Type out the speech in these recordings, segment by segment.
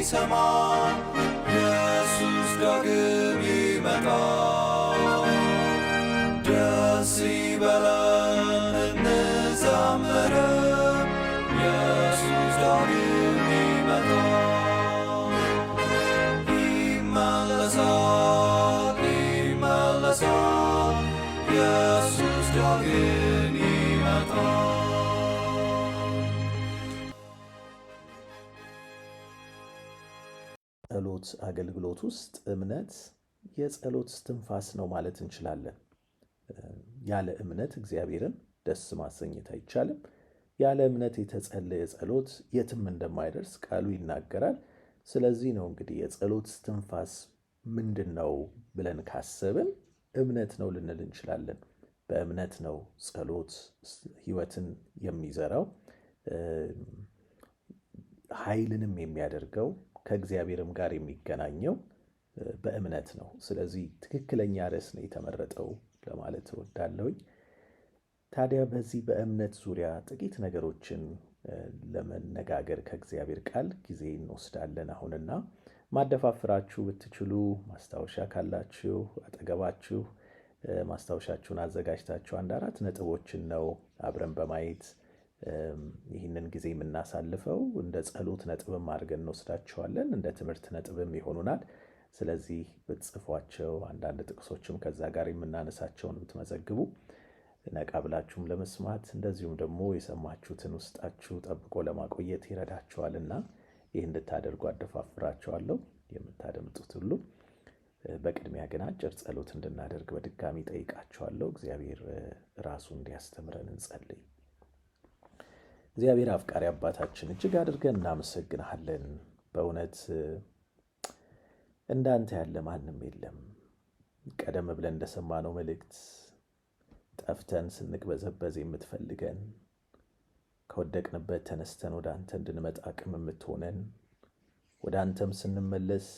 ሊሰማ ኢየሱስ ዳግም ይመጣ። ደስ ይበለን እንዘምር ኢየሱስ ዳግም ይመጣ። ይመለሳል ይመለሳል ኢየሱስ ዳግም ይመጣ። ጸሎት አገልግሎት ውስጥ እምነት የጸሎት እስትንፋስ ነው ማለት እንችላለን። ያለ እምነት እግዚአብሔርን ደስ ማሰኘት አይቻልም። ያለ እምነት የተጸለየ ጸሎት የትም እንደማይደርስ ቃሉ ይናገራል። ስለዚህ ነው እንግዲህ የጸሎት እስትንፋስ ምንድን ነው ብለን ካሰብን እምነት ነው ልንል እንችላለን። በእምነት ነው ጸሎት ሕይወትን የሚዘራው ኃይልንም የሚያደርገው ከእግዚአብሔርም ጋር የሚገናኘው በእምነት ነው። ስለዚህ ትክክለኛ ርዕስ ነው የተመረጠው ለማለት እወዳለሁኝ። ታዲያ በዚህ በእምነት ዙሪያ ጥቂት ነገሮችን ለመነጋገር ከእግዚአብሔር ቃል ጊዜ እንወስዳለን አሁንና ማደፋፍራችሁ ብትችሉ ማስታወሻ ካላችሁ አጠገባችሁ ማስታወሻችሁን አዘጋጅታችሁ 1-4 ነጥቦችን ነው አብረን በማየት ይህንን ጊዜ የምናሳልፈው። እንደ ጸሎት ነጥብም አድርገን እንወስዳቸዋለን፣ እንደ ትምህርት ነጥብም ይሆኑናል። ስለዚህ ብትጽፏቸው አንዳንድ ጥቅሶችም ከዛ ጋር የምናነሳቸውን ብትመዘግቡ ነቃ ብላችሁም ለመስማት እንደዚሁም ደግሞ የሰማችሁትን ውስጣችሁ ጠብቆ ለማቆየት ይረዳችኋልና ይህ እንድታደርጉ አደፋፍራችኋለሁ። የምታደምጡት ሁሉ በቅድሚያ ግን አጭር ጸሎት እንድናደርግ በድጋሚ ጠይቃችኋለሁ። እግዚአብሔር ራሱ እንዲያስተምረን እንጸልይ። እግዚአብሔር አፍቃሪ አባታችን እጅግ አድርገን እናመሰግንሃለን። በእውነት እንዳንተ ያለ ማንም የለም። ቀደም ብለን እንደሰማነው መልእክት ጠፍተን ስንቅበዘበዝ የምትፈልገን፣ ከወደቅንበት ተነስተን ወደ አንተ እንድንመጣ አቅም የምትሆነን፣ ወደ አንተም ስንመለስ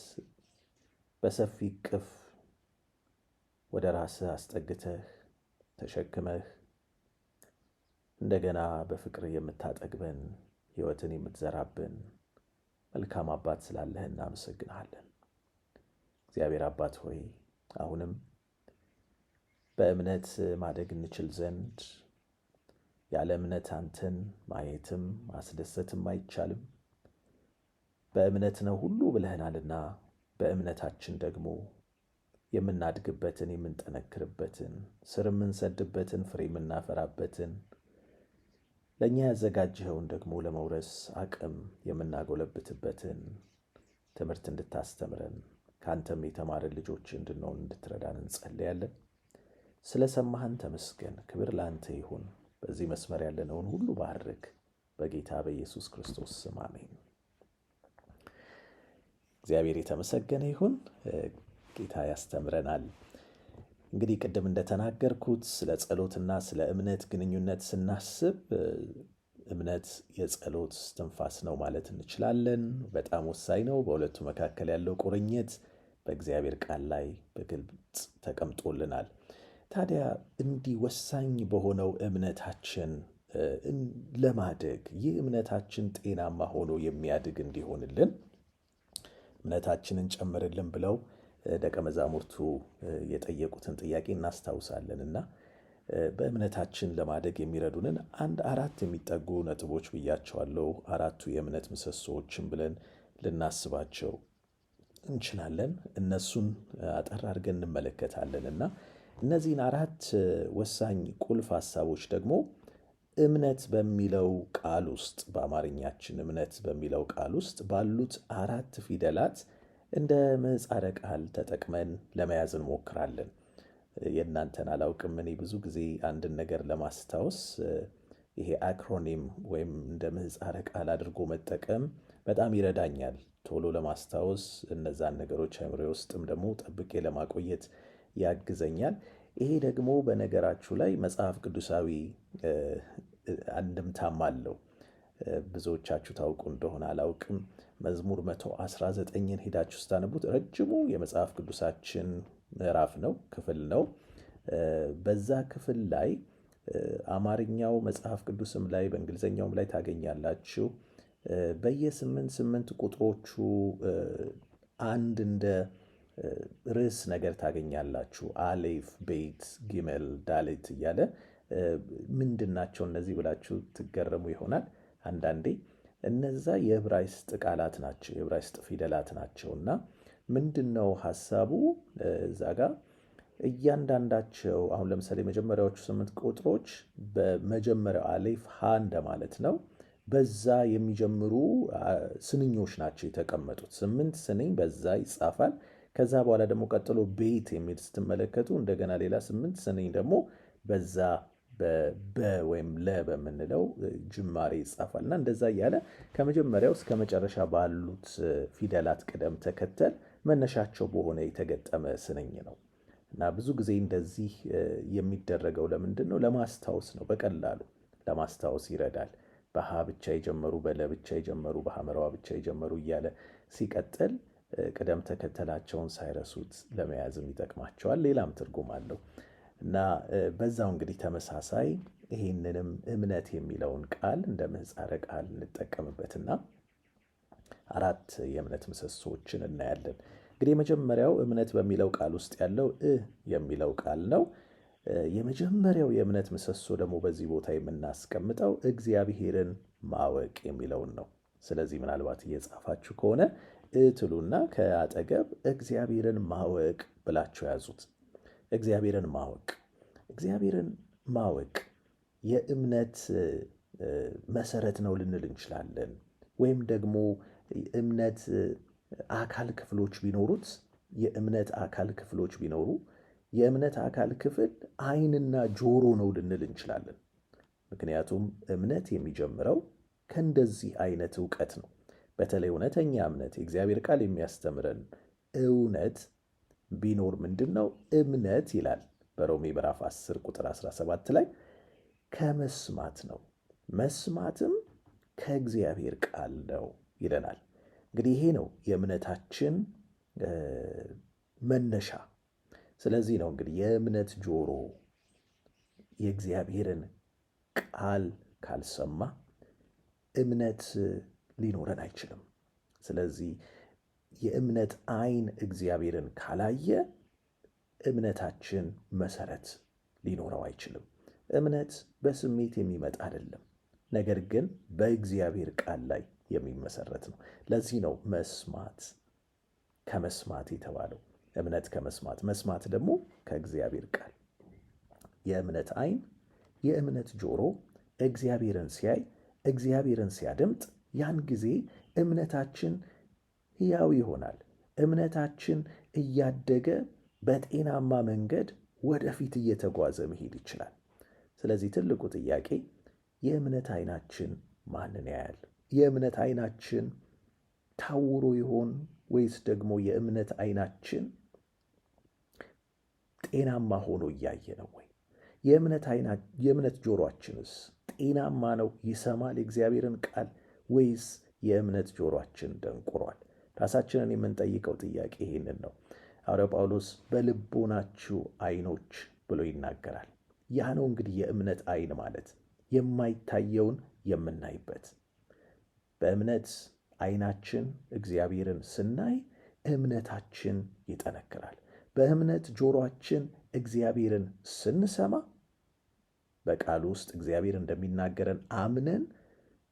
በሰፊ እቅፍ ወደ ራስህ አስጠግተህ ተሸክመህ እንደገና በፍቅር የምታጠግበን ሕይወትን የምትዘራብን መልካም አባት ስላለህ እናመሰግንሃለን። እግዚአብሔር አባት ሆይ አሁንም በእምነት ማደግ እንችል ዘንድ ያለ እምነት አንተን ማየትም ማስደሰትም አይቻልም። በእምነት ነው ሁሉ ብለህናልና በእምነታችን ደግሞ የምናድግበትን የምንጠነክርበትን ስር የምንሰድበትን ፍሬ የምናፈራበትን ለእኛ ያዘጋጀኸውን ደግሞ ለመውረስ አቅም የምናጎለብትበትን ትምህርት እንድታስተምረን ከአንተም የተማርን ልጆች እንድንሆን እንድትረዳን እንጸልያለን። ስለ ሰማህን ተመስገን። ክብር ለአንተ ይሁን። በዚህ መስመር ያለነውን ሁሉ ባርክ። በጌታ በኢየሱስ ክርስቶስ ስም አሜን። እግዚአብሔር የተመሰገነ ይሁን። ጌታ ያስተምረናል። እንግዲህ ቅድም እንደተናገርኩት ስለ ጸሎትና ስለ እምነት ግንኙነት ስናስብ እምነት የጸሎት እስትንፋስ ነው ማለት እንችላለን። በጣም ወሳኝ ነው። በሁለቱ መካከል ያለው ቁርኝት በእግዚአብሔር ቃል ላይ በግልጽ ተቀምጦልናል። ታዲያ እንዲህ ወሳኝ በሆነው እምነታችን ለማደግ ይህ እምነታችን ጤናማ ሆኖ የሚያድግ እንዲሆንልን እምነታችንን ጨምርልን ብለው ደቀ መዛሙርቱ የጠየቁትን ጥያቄ እናስታውሳለን እና በእምነታችን ለማደግ የሚረዱንን 4 የሚጠጉ ነጥቦች ብያቸዋለሁ። 4ቱ የእምነት ምሰሶዎችን ብለን ልናስባቸው እንችላለን። እነሱን አጠር አድርገን እንመለከታለን እና እነዚህን 4 ወሳኝ ቁልፍ ሐሳቦች ደግሞ እምነት በሚለው ቃል ውስጥ በአማርኛችን እምነት በሚለው ቃል ውስጥ ባሉት 4 ፊደላት እንደ ምህጻረ ቃል ተጠቅመን ለመያዝ እንሞክራለን። የእናንተን አላውቅም። እኔ ብዙ ጊዜ አንድን ነገር ለማስታወስ ይሄ አክሮኒም ወይም እንደ ምህጻረ ቃል አድርጎ መጠቀም በጣም ይረዳኛል። ቶሎ ለማስታወስ እነዛን ነገሮች አእምሮዬ ውስጥም ደግሞ ጠብቄ ለማቆየት ያግዘኛል። ይሄ ደግሞ በነገራችሁ ላይ መጽሐፍ ቅዱሳዊ አንድምታም አለው። ብዙዎቻችሁ ታውቁ እንደሆነ አላውቅም። መዝሙር 119ን ሄዳችሁ ስታነቡት ረጅሙ የመጽሐፍ ቅዱሳችን ምዕራፍ ነው፣ ክፍል ነው። በዛ ክፍል ላይ አማርኛው መጽሐፍ ቅዱስም ላይ በእንግሊዘኛውም ላይ ታገኛላችሁ። በየ8 ቁጥሮቹ አንድ እንደ ርዕስ ነገር ታገኛላችሁ። አሌፍ፣ ቤት፣ ጊመል፣ ዳሌት እያለ ምንድን ናቸው እነዚህ ብላችሁ ትገረሙ ይሆናል አንዳንዴ። እነዛ የዕብራይስጥ ቃላት ናቸው፣ የዕብራይስጥ ፊደላት ናቸው። እና ምንድን ነው ሐሳቡ እዛ ጋር እያንዳንዳቸው አሁን ለምሳሌ መጀመሪያዎቹ 8 ቁጥሮች በመጀመሪያው አሌፍ ሀ እንደማለት ነው። በዛ የሚጀምሩ ስንኞች ናቸው የተቀመጡት። 8 ስንኝ በዛ ይጻፋል። ከዛ በኋላ ደግሞ ቀጥሎ ቤት የሚል ስትመለከቱ እንደገና ሌላ 8 ስንኝ ደግሞ በዛ በ ወይም ለ በምንለው ጅማሬ ይጻፋል። እና እንደዛ እያለ ከመጀመሪያው እስከ መጨረሻ ባሉት ፊደላት ቅደም ተከተል መነሻቸው በሆነ የተገጠመ ስንኝ ነው። እና ብዙ ጊዜ እንደዚህ የሚደረገው ለምንድን ነው? ለማስታወስ ነው። በቀላሉ ለማስታወስ ይረዳል። በሀ ብቻ የጀመሩ፣ በለ ብቻ የጀመሩ፣ በሐመረዋ ብቻ የጀመሩ እያለ ሲቀጥል ቅደም ተከተላቸውን ሳይረሱት ለመያዝም ይጠቅማቸዋል። ሌላም ትርጉም አለው እና በዛው እንግዲህ ተመሳሳይ ይህንንም እምነት የሚለውን ቃል እንደ ምህጻረ ቃል እንጠቀምበትና 4 የእምነት ምሰሶዎችን እናያለን። እንግዲህ የመጀመሪያው እምነት በሚለው ቃል ውስጥ ያለው የሚለው ቃል ነው። የመጀመሪያው የእምነት ምሰሶ ደግሞ በዚህ ቦታ የምናስቀምጠው እግዚአብሔርን ማወቅ የሚለውን ነው። ስለዚህ ምናልባት እየጻፋችሁ ከሆነ ትሉና ከአጠገብ እግዚአብሔርን ማወቅ ብላችሁ ያዙት። እግዚአብሔርን ማወቅ የእምነት መሰረት ነው ልንል እንችላለን። ወይም ደግሞ እምነት አካል ክፍሎች ቢኖሩት የእምነት አካል ክፍሎች ቢኖሩ የእምነት አካል ክፍል ዓይንና ጆሮ ነው ልንል እንችላለን። ምክንያቱም እምነት የሚጀምረው ከእንደዚህ አይነት እውቀት ነው። በተለይ እውነተኛ እምነት የእግዚአብሔር ቃል የሚያስተምረን እውነት ቢኖር ምንድን ነው? እምነት ይላል በሮሜ ምዕራፍ 10 ቁጥር 17 ላይ ከመስማት ነው፣ መስማትም ከእግዚአብሔር ቃል ነው ይለናል። እንግዲህ ይሄ ነው የእምነታችን መነሻ። ስለዚህ ነው እንግዲህ የእምነት ጆሮ የእግዚአብሔርን ቃል ካልሰማ እምነት ሊኖረን አይችልም። ስለዚህ የእምነት ዓይን እግዚአብሔርን ካላየ እምነታችን መሰረት ሊኖረው አይችልም። እምነት በስሜት የሚመጣ አይደለም፣ ነገር ግን በእግዚአብሔር ቃል ላይ የሚመሰረት ነው። ለዚህ ነው መስማት ከመስማት የተባለው። እምነት ከመስማት፣ መስማት ደግሞ ከእግዚአብሔር ቃል። የእምነት ዓይን የእምነት ጆሮ እግዚአብሔርን ሲያይ እግዚአብሔርን ሲያደምጥ ያን ጊዜ እምነታችን ሕያው ይሆናል። እምነታችን እያደገ በጤናማ መንገድ ወደፊት እየተጓዘ መሄድ ይችላል። ስለዚህ ትልቁ ጥያቄ የእምነት ዓይናችን ማንን ያያል? የእምነት ዓይናችን ታውሮ ይሆን ወይስ ደግሞ የእምነት ዓይናችን ጤናማ ሆኖ እያየ ነው ወይ? የእምነት ጆሮአችንስ ጤናማ ነው? ይሰማል የእግዚአብሔርን ቃል ወይስ የእምነት ጆሮአችን ደንቁሯል? ራሳችንን የምንጠይቀው ጥያቄ ይህንን ነው። ሐዋርያው ጳውሎስ በልቦናችሁ ዓይኖች ብሎ ይናገራል። ያ ነው እንግዲህ የእምነት ዓይን ማለት የማይታየውን የምናይበት። በእምነት ዓይናችን እግዚአብሔርን ስናይ እምነታችን ይጠነክራል። በእምነት ጆሮአችን እግዚአብሔርን ስንሰማ በቃሉ ውስጥ እግዚአብሔር እንደሚናገረን አምነን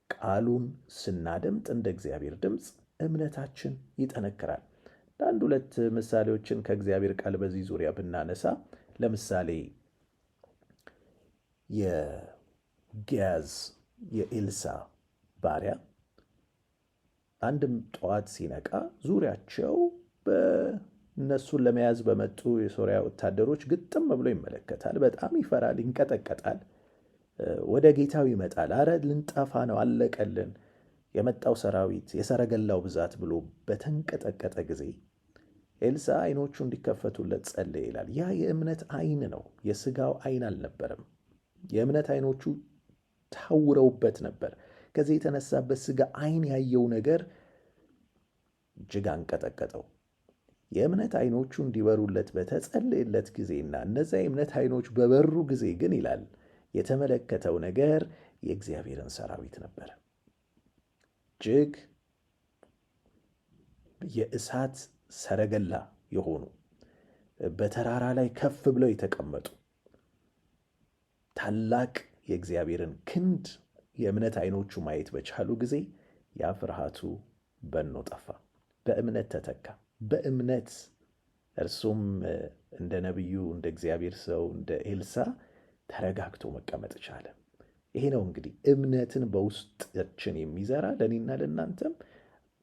ቃሉን ስናደምጥ እንደ እግዚአብሔር ድምፅ እምነታችን ይጠነክራል። አንድ 2 ምሳሌዎችን ከእግዚአብሔር ቃል በዚህ ዙሪያ ብናነሳ ለምሳሌ የጊያዝ የኤልሳ ባሪያ አንድም ጠዋት ሲነቃ ዙሪያቸው በእነሱን ለመያዝ በመጡ የሶርያ ወታደሮች ግጥም ብሎ ይመለከታል። በጣም ይፈራል፣ ይንቀጠቀጣል። ወደ ጌታው ይመጣል። አረ ልንጠፋ ነው፣ አለቀልን፣ የመጣው ሰራዊት፣ የሰረገላው ብዛት ብሎ በተንቀጠቀጠ ጊዜ ኤልሳ ዓይኖቹ እንዲከፈቱለት ጸለየ ይላል። ያ የእምነት ዓይን ነው፣ የሥጋው ዓይን አልነበረም። የእምነት ዓይኖቹ ታውረውበት ነበር። ከዚህ የተነሳ በሥጋ ዓይን ያየው ነገር እጅግ አንቀጠቀጠው። የእምነት ዓይኖቹ እንዲበሩለት በተጸለየለት ጊዜና እነዚያ የእምነት ዓይኖች በበሩ ጊዜ ግን ይላል የተመለከተው ነገር የእግዚአብሔርን ሰራዊት ነበር። እጅግ የእሳት ሰረገላ የሆኑ በተራራ ላይ ከፍ ብለው የተቀመጡ ታላቅ የእግዚአብሔርን ክንድ የእምነት ዓይኖቹ ማየት በቻሉ ጊዜ ያ ፍርሃቱ በኖ ጠፋ፣ በእምነት ተተካ። በእምነት እርሱም እንደ ነቢዩ እንደ እግዚአብሔር ሰው እንደ ኤልሳ ተረጋግቶ መቀመጥ ቻለ። ይሄ ነው እንግዲህ እምነትን በውስጣችን የሚዘራ ለእኔና ለእናንተም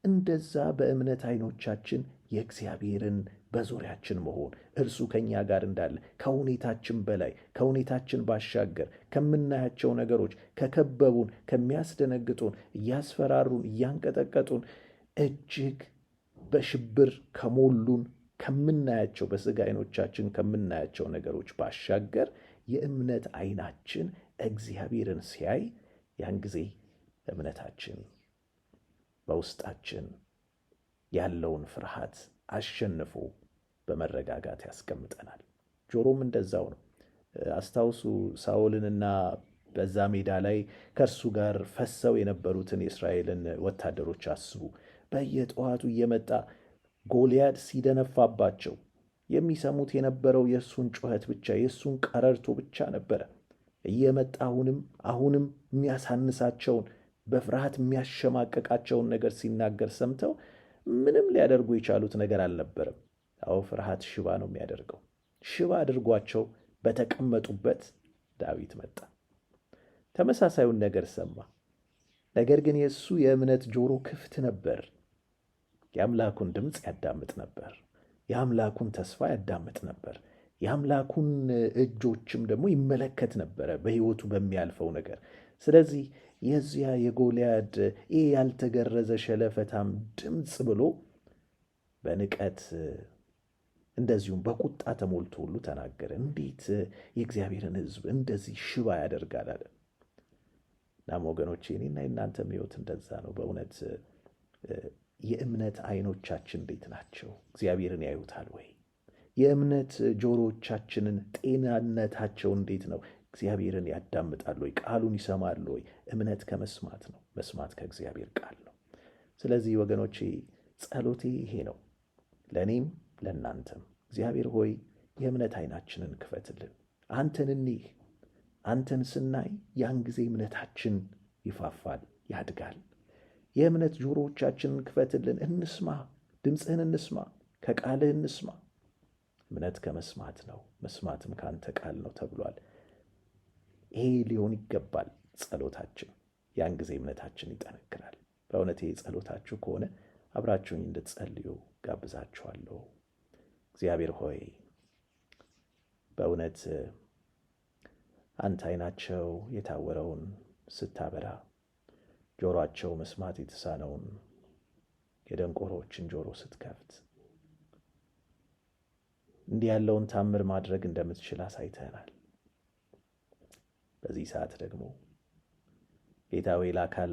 እንደዛ በእምነት ዓይኖቻችን የእግዚአብሔርን በዙሪያችን መሆን እርሱ ከኛ ጋር እንዳለ ከሁኔታችን በላይ ከሁኔታችን ባሻገር ከምናያቸው ነገሮች ከከበቡን ከሚያስደነግጡን እያስፈራሩን እያንቀጠቀጡን እጅግ በሽብር ከሞሉን ከምናያቸው በሥጋ ዓይኖቻችን ከምናያቸው ነገሮች ባሻገር የእምነት ዓይናችን እግዚአብሔርን ሲያይ ያን ጊዜ እምነታችን በውስጣችን ያለውን ፍርሃት አሸንፎ በመረጋጋት ያስቀምጠናል። ጆሮም እንደዛው ነው። አስታውሱ ሳኦልንና በዛ ሜዳ ላይ ከእርሱ ጋር ፈሰው የነበሩትን የእስራኤልን ወታደሮች አስቡ። በየጠዋቱ እየመጣ ጎልያድ ሲደነፋባቸው የሚሰሙት የነበረው የእሱን ጩኸት ብቻ የእሱን ቀረርቶ ብቻ ነበረ። እየመጣ አሁንም የሚያሳንሳቸውን በፍርሃት የሚያሸማቀቃቸውን ነገር ሲናገር ሰምተው ምንም ሊያደርጉ የቻሉት ነገር አልነበረም። አዎ ፍርሃት ሽባ ነው የሚያደርገው። ሽባ አድርጓቸው በተቀመጡበት ዳዊት መጣ፣ ተመሳሳዩን ነገር ሰማ። ነገር ግን የእሱ የእምነት ጆሮ ክፍት ነበር። የአምላኩን ድምፅ ያዳምጥ ነበር። የአምላኩን ተስፋ ያዳምጥ ነበር። የአምላኩን እጆችም ደግሞ ይመለከት ነበረ በሕይወቱ በሚያልፈው ነገር። ስለዚህ የዚያ የጎልያድ ይህ ያልተገረዘ ሸለፈታም ድምፅ ብሎ በንቀት እንደዚሁም በቁጣ ተሞልቶ ሁሉ ተናገረ። እንዴት የእግዚአብሔርን ሕዝብ እንደዚህ ሽባ ያደርጋል አለ። እናም ወገኖቼ እኔና የእናንተም ሕይወት እንደዛ ነው። በእውነት የእምነት ዓይኖቻችን እንዴት ናቸው? እግዚአብሔርን ያዩታል ወይ? የእምነት ጆሮቻችንን ጤንነታቸው እንዴት ነው? እግዚአብሔርን ያዳምጣሉ ወይ? ቃሉን ይሰማሉ ወይ? እምነት ከመስማት ነው፣ መስማት ከእግዚአብሔር ቃል ነው። ስለዚህ ወገኖቼ ጸሎቴ ይሄ ነው፣ ለእኔም ለእናንተም። እግዚአብሔር ሆይ የእምነት ዓይናችንን ክፈትልን፣ አንተን እንይ። አንተን ስናይ ያን ጊዜ እምነታችን ይፋፋል፣ ያድጋል። የእምነት ጆሮዎቻችንን ክፈትልን፣ እንስማ፣ ድምፅህን እንስማ፣ ከቃልህ እንስማ። እምነት ከመስማት ነው፣ መስማትም ከአንተ ቃል ነው ተብሏል። ይሄ ሊሆን ይገባል ጸሎታችን። ያን ጊዜ እምነታችን ይጠነክራል። በእውነት ይሄ ጸሎታችሁ ከሆነ አብራችሁኝ እንድትጸልዩ ጋብዛችኋለሁ። እግዚአብሔር ሆይ በእውነት አንተ ዓይናቸው የታወረውን ስታበራ፣ ጆሮአቸው መስማት የተሳነውን የደንቆሮችን ጆሮ ስትከፍት፣ እንዲህ ያለውን ታምር ማድረግ እንደምትችል አሳይተናል። በዚህ ሰዓት ደግሞ ጌታ ሆይ ለአካል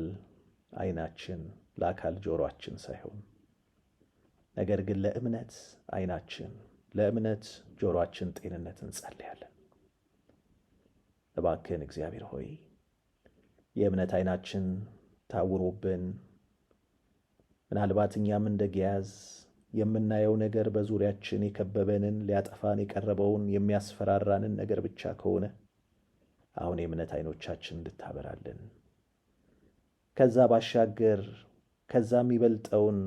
ዓይናችን ለአካል ጆሮአችን ሳይሆን ነገር ግን ለእምነት ዓይናችን ለእምነት ጆሮአችን ጤንነት እንጸልያለን። እባክህን እግዚአብሔር ሆይ የእምነት ዓይናችን ታውሮብን ምናልባት እኛም እንደ ገያዝ የምናየው ነገር በዙሪያችን የከበበንን ሊያጠፋን የቀረበውን የሚያስፈራራንን ነገር ብቻ ከሆነ አሁን የእምነት ዓይኖቻችን እንድታበራልን ከዛ ባሻገር ከዛ የሚበልጠውን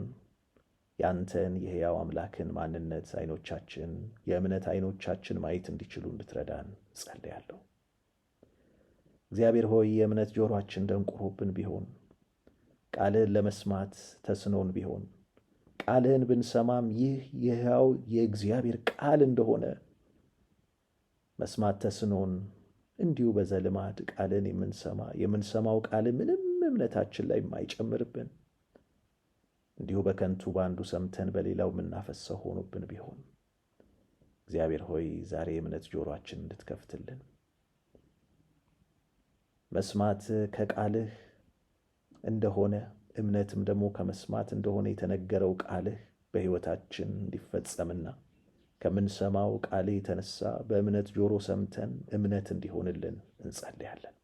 ያንተን የሕያው አምላክን ማንነት ዓይኖቻችን የእምነት ዓይኖቻችን ማየት እንዲችሉ እንድትረዳን እጸልያለሁ። እግዚአብሔር ሆይ የእምነት ጆሮአችን ደንቁሮብን ቢሆን ቃልህን ለመስማት ተስኖን ቢሆን ቃልህን ብንሰማም ይህ የሕያው የእግዚአብሔር ቃል እንደሆነ መስማት ተስኖን እንዲሁ በዘልማድ ቃልን የምንሰማው ቃል ምንም እምነታችን ላይ የማይጨምርብን እንዲሁ በከንቱ በአንዱ ሰምተን በሌላው የምናፈሰው ሆኖብን ቢሆን እግዚአብሔር ሆይ ዛሬ የእምነት ጆሮአችን እንድትከፍትልን መስማት ከቃልህ እንደሆነ እምነትም ደግሞ ከመስማት እንደሆነ የተነገረው ቃልህ በሕይወታችን እንዲፈጸምና ከምንሰማው ቃልህ የተነሳ በእምነት ጆሮ ሰምተን እምነት እንዲሆንልን እንጸልያለን።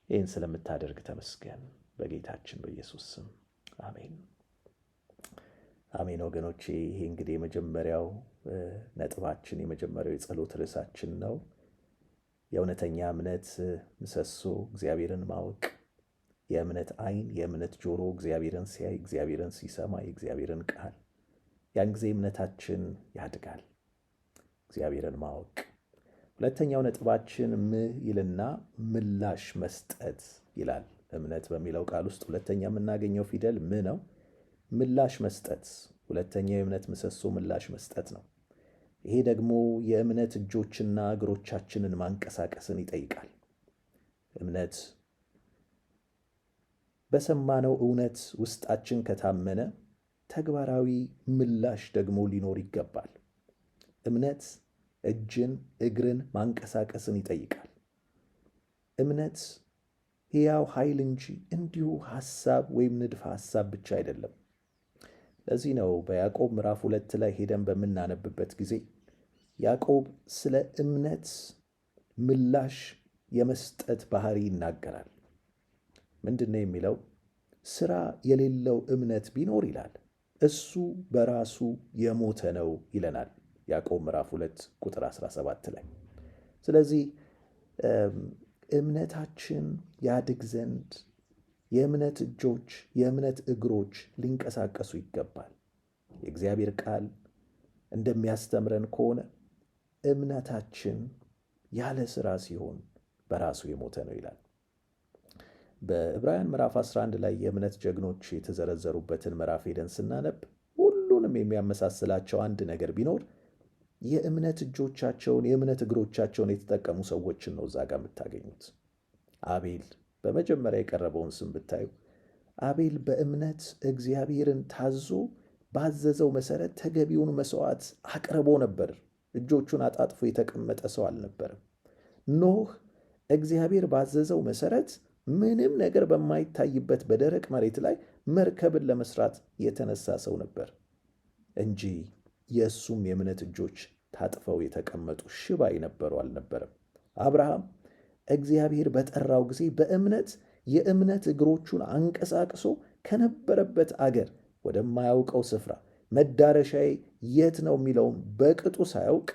ይህን ስለምታደርግ ተመስገን። በጌታችን በኢየሱስ ስም አሜን። አሜን ወገኖቼ፣ ይሄ እንግዲህ የመጀመሪያው ነጥባችን፣ የመጀመሪያው የጸሎት ርዕሳችን ነው። የእውነተኛ እምነት ምሰሶ እግዚአብሔርን ማወቅ፣ የእምነት ዓይን፣ የእምነት ጆሮ እግዚአብሔርን ሲያይ፣ እግዚአብሔርን ሲሰማ፣ የእግዚአብሔርን ቃል፣ ያን ጊዜ እምነታችን ያድጋል። እግዚአብሔርን ማወቅ። ሁለተኛው ነጥባችን ይልና ምላሽ መስጠት ይላል። እምነት በሚለው ቃል ውስጥ ሁለተኛ የምናገኘው ፊደል ነው። ምላሽ መስጠት። ሁለተኛው የእምነት ምሰሶ ምላሽ መስጠት ነው። ይሄ ደግሞ የእምነት እጆችና እግሮቻችንን ማንቀሳቀስን ይጠይቃል። እምነት በሰማነው እውነት ውስጣችን ከታመነ ተግባራዊ ምላሽ ደግሞ ሊኖር ይገባል። እምነት እጅን እግርን ማንቀሳቀስን ይጠይቃል። እምነት ሕያው ኃይል እንጂ እንዲሁ ሐሳብ ወይም ንድፈ ሐሳብ ብቻ አይደለም። ለዚህ ነው በያዕቆብ ምዕራፍ 2 ላይ ሄደን በምናነብበት ጊዜ ያዕቆብ ስለ እምነት ምላሽ የመስጠት ባህሪ ይናገራል። ምንድን ነው የሚለው? ሥራ የሌለው እምነት ቢኖር ይላል እሱ በራሱ የሞተ ነው ይለናል ያዕቆብ ምዕራፍ 2 ቁጥር 17 ላይ። ስለዚህ እምነታችን ያድግ ዘንድ የእምነት እጆች፣ የእምነት እግሮች ሊንቀሳቀሱ ይገባል። የእግዚአብሔር ቃል እንደሚያስተምረን ከሆነ እምነታችን ያለ ሥራ ሲሆን በራሱ የሞተ ነው ይላል። በዕብራውያን ምዕራፍ 11 ላይ የእምነት ጀግኖች የተዘረዘሩበትን ምዕራፍ ሄደን ስናነብ ሁሉንም የሚያመሳስላቸው አንድ ነገር ቢኖር የእምነት እጆቻቸውን፣ የእምነት እግሮቻቸውን የተጠቀሙ ሰዎችን ነው እዛ ጋር የምታገኙት። አቤል በመጀመሪያ የቀረበውን ስም ብታዩ አቤል በእምነት እግዚአብሔርን ታዞ ባዘዘው መሠረት ተገቢውን መሥዋዕት አቅርቦ ነበር። እጆቹን አጣጥፎ የተቀመጠ ሰው አልነበረም። ኖህ እግዚአብሔር ባዘዘው መሠረት ምንም ነገር በማይታይበት በደረቅ መሬት ላይ መርከብን ለመስራት የተነሳ ሰው ነበር እንጂ የእሱም የእምነት እጆች ታጥፈው የተቀመጡ ሽባ የነበሩ አልነበረም። አብርሃም እግዚአብሔር በጠራው ጊዜ በእምነት የእምነት እግሮቹን አንቀሳቅሶ ከነበረበት አገር ወደማያውቀው ስፍራ መዳረሻዬ የት ነው የሚለውን በቅጡ ሳያውቅ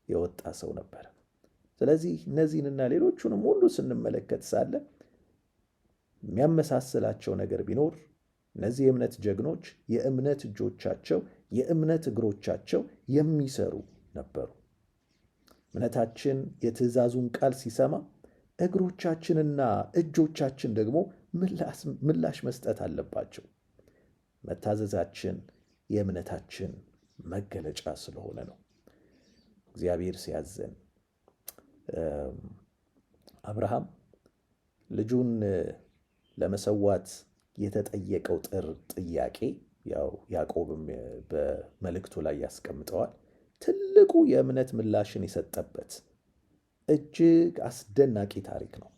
የወጣ ሰው ነበር። ስለዚህ እነዚህንና ሌሎቹንም ሁሉ ስንመለከት ሳለ የሚያመሳስላቸው ነገር ቢኖር እነዚህ የእምነት ጀግኖች የእምነት እጆቻቸው፣ የእምነት እግሮቻቸው የሚሰሩ ነበሩ። እምነታችን የትእዛዙን ቃል ሲሰማ እግሮቻችንና እጆቻችን ደግሞ ምላሽ መስጠት አለባቸው። መታዘዛችን የእምነታችን መገለጫ ስለሆነ ነው። እግዚአብሔር ሲያዘን አብርሃም ልጁን ለመሰዋት የተጠየቀው ጥያቄ ያው ያዕቆብም በመልእክቱ ላይ ያስቀምጠዋል። ትልቁ የእምነት ምላሽን የሰጠበት እጅግ አስደናቂ ታሪክ ነው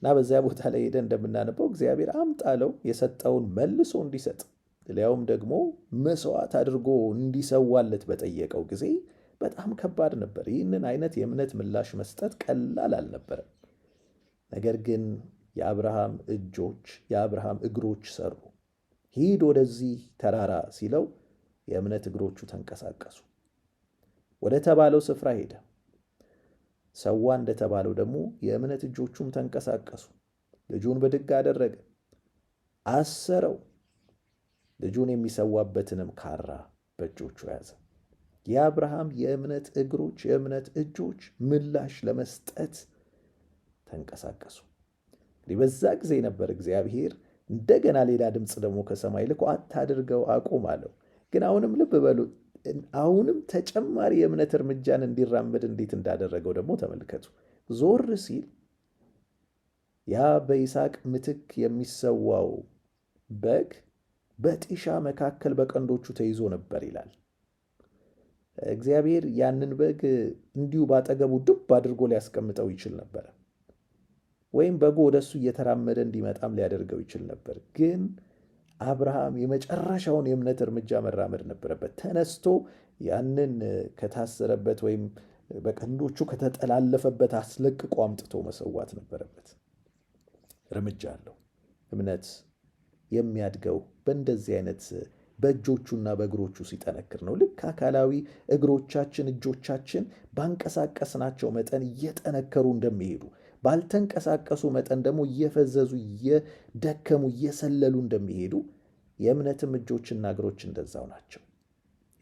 እና በዚያ ቦታ ላይ ሄደን እንደምናነበው እግዚአብሔር አምጣለው የሰጠውን መልሶ እንዲሰጥ ሊያውም ደግሞ መስዋዕት አድርጎ እንዲሰዋለት በጠየቀው ጊዜ በጣም ከባድ ነበር። ይህንን አይነት የእምነት ምላሽ መስጠት ቀላል አልነበረም። ነገር ግን የአብርሃም እጆች፣ የአብርሃም እግሮች ሰሩ። ሂድ ወደዚህ ተራራ ሲለው የእምነት እግሮቹ ተንቀሳቀሱ። ወደ ተባለው ስፍራ ሄደ። ሰዋ እንደተባለው ደግሞ የእምነት እጆቹም ተንቀሳቀሱ። ልጁን ብድግ አደረገ፣ አሰረው። ልጁን የሚሰዋበትንም ካራ በእጆቹ ያዘ። የአብርሃም የእምነት እግሮች፣ የእምነት እጆች ምላሽ ለመስጠት ተንቀሳቀሱ። እንግዲህ በዛ ጊዜ ነበር እግዚአብሔር እንደገና ሌላ ድምፅ ደግሞ ከሰማይ ልኮ አታድርገው አቁም አለው። ግን አሁንም ልብ በሉ፣ አሁንም ተጨማሪ የእምነት እርምጃን እንዲራመድ እንዴት እንዳደረገው ደግሞ ተመልከቱ። ዞር ሲል ያ በይስሐቅ ምትክ የሚሰዋው በግ በጢሻ መካከል በቀንዶቹ ተይዞ ነበር ይላል። እግዚአብሔር ያንን በግ እንዲሁ ባጠገቡ ዱብ አድርጎ ሊያስቀምጠው ይችል ነበር፣ ወይም በጉ ወደሱ እየተራመደ እንዲመጣም ሊያደርገው ይችል ነበር። ግን አብርሃም የመጨረሻውን የእምነት እርምጃ መራመድ ነበረበት። ተነስቶ ያንን ከታሰረበት ወይም በቀንዶቹ ከተጠላለፈበት አስለቅቆ አምጥቶ መሰዋት ነበረበት። እርምጃ አለው። እምነት የሚያድገው በእንደዚህ አይነት በእጆቹና በእግሮቹ ሲጠነክር ነው። ልክ አካላዊ እግሮቻችን፣ እጆቻችን ባንቀሳቀስናቸው መጠን እየጠነከሩ እንደሚሄዱ፣ ባልተንቀሳቀሱ መጠን ደግሞ እየፈዘዙ እየደከሙ እየሰለሉ እንደሚሄዱ የእምነትም እጆችና እግሮች እንደዛው ናቸው።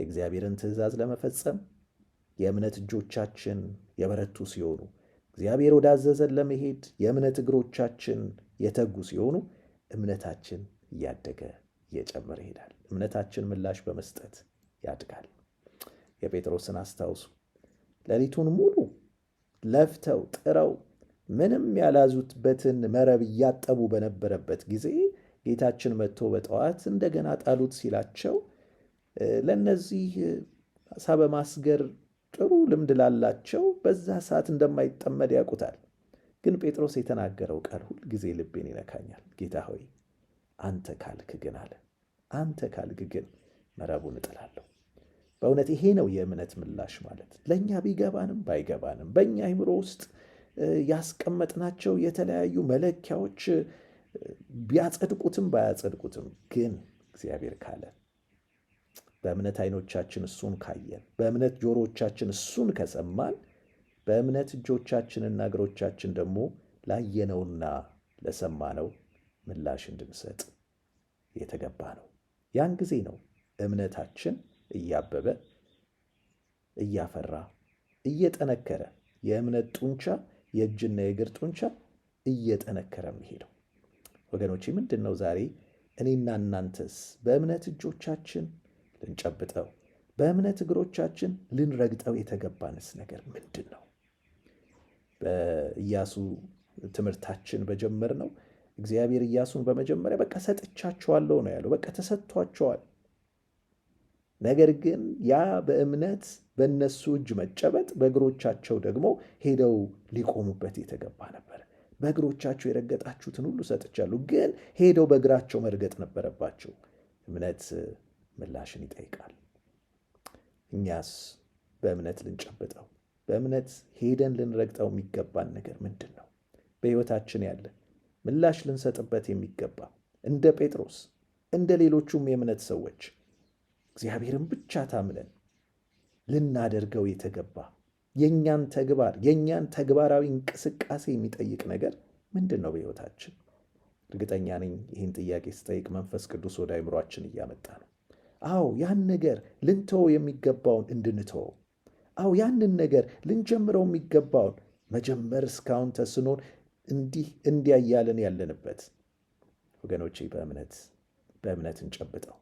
የእግዚአብሔርን ትእዛዝ ለመፈጸም የእምነት እጆቻችን የበረቱ ሲሆኑ፣ እግዚአብሔር ወዳዘዘን ለመሄድ የእምነት እግሮቻችን የተጉ ሲሆኑ፣ እምነታችን እያደገ እየጨመረ ይሄዳል። እምነታችን ምላሽ በመስጠት ያድጋል። የጴጥሮስን አስታውሱ። ሌሊቱን ሙሉ ለፍተው ጥረው ምንም ያላዙበትን መረብ እያጠቡ በነበረበት ጊዜ ጌታችን መጥቶ በጠዋት እንደገና ጣሉት ሲላቸው ለነዚህ አሳ በማስገር ጥሩ ልምድ ላላቸው በዛ ሰዓት እንደማይጠመድ ያውቁታል። ግን ጴጥሮስ የተናገረው ቃል ሁል ጊዜ ልቤን ይነካኛል። ጌታ ሆይ አንተ ካልክ ግን አለ፣ አንተ ካልክ ግን መረቡን እጥላለሁ። በእውነት ይሄ ነው የእምነት ምላሽ ማለት። ለእኛ ቢገባንም ባይገባንም በእኛ አይምሮ ውስጥ ያስቀመጥናቸው የተለያዩ መለኪያዎች ቢያጸድቁትም ባያጸድቁትም ግን እግዚአብሔር ካለ፣ በእምነት አይኖቻችን እሱን ካየን፣ በእምነት ጆሮቻችን እሱን ከሰማን፣ በእምነት እጆቻችንና እግሮቻችን ደግሞ ላየነውና ለሰማነው ምላሽ እንድንሰጥ የተገባ ነው። ያን ጊዜ ነው እምነታችን እያበበ እያፈራ እየጠነከረ፣ የእምነት ጡንቻ የእጅና የእግር ጡንቻ እየጠነከረ የሚሄደው። ወገኖቼ ምንድን ነው ዛሬ እኔና እናንተስ በእምነት እጆቻችን ልንጨብጠው፣ በእምነት እግሮቻችን ልንረግጠው የተገባንስ ነገር ምንድን ነው? በኢያሱ ትምህርታችን በጀመርነው እግዚአብሔር ኢያሱን በመጀመሪያ በቃ ሰጥቻቸዋለሁ ነው ያለው። በቃ ተሰጥቷቸዋል። ነገር ግን ያ በእምነት በእነሱ እጅ መጨበጥ በእግሮቻቸው ደግሞ ሄደው ሊቆሙበት የተገባ ነበር። በእግሮቻቸው የረገጣችሁትን ሁሉ ሰጥቻለሁ፣ ግን ሄደው በእግራቸው መርገጥ ነበረባቸው። እምነት ምላሽን ይጠይቃል። እኛስ በእምነት ልንጨብጠው፣ በእምነት ሄደን ልንረግጠው የሚገባን ነገር ምንድን ነው? በሕይወታችን ያለ ምላሽ ልንሰጥበት የሚገባ እንደ ጴጥሮስ እንደ ሌሎቹም የእምነት ሰዎች እግዚአብሔርን ብቻ ታምነን ልናደርገው የተገባ የእኛን ተግባር የእኛን ተግባራዊ እንቅስቃሴ የሚጠይቅ ነገር ምንድን ነው በሕይወታችን? እርግጠኛ ነኝ ይህን ጥያቄ ስጠይቅ መንፈስ ቅዱስ ወደ አእምሯችን እያመጣ ነው። አዎ ያን ነገር ልንተወው የሚገባውን እንድንተወው፣ አዎ ያንን ነገር ልንጀምረው የሚገባውን መጀመር እስካሁን ተስኖን እንዲያ እያለን ያለንበት ወገኖቼ፣ በእምነት እንጨብጠው፣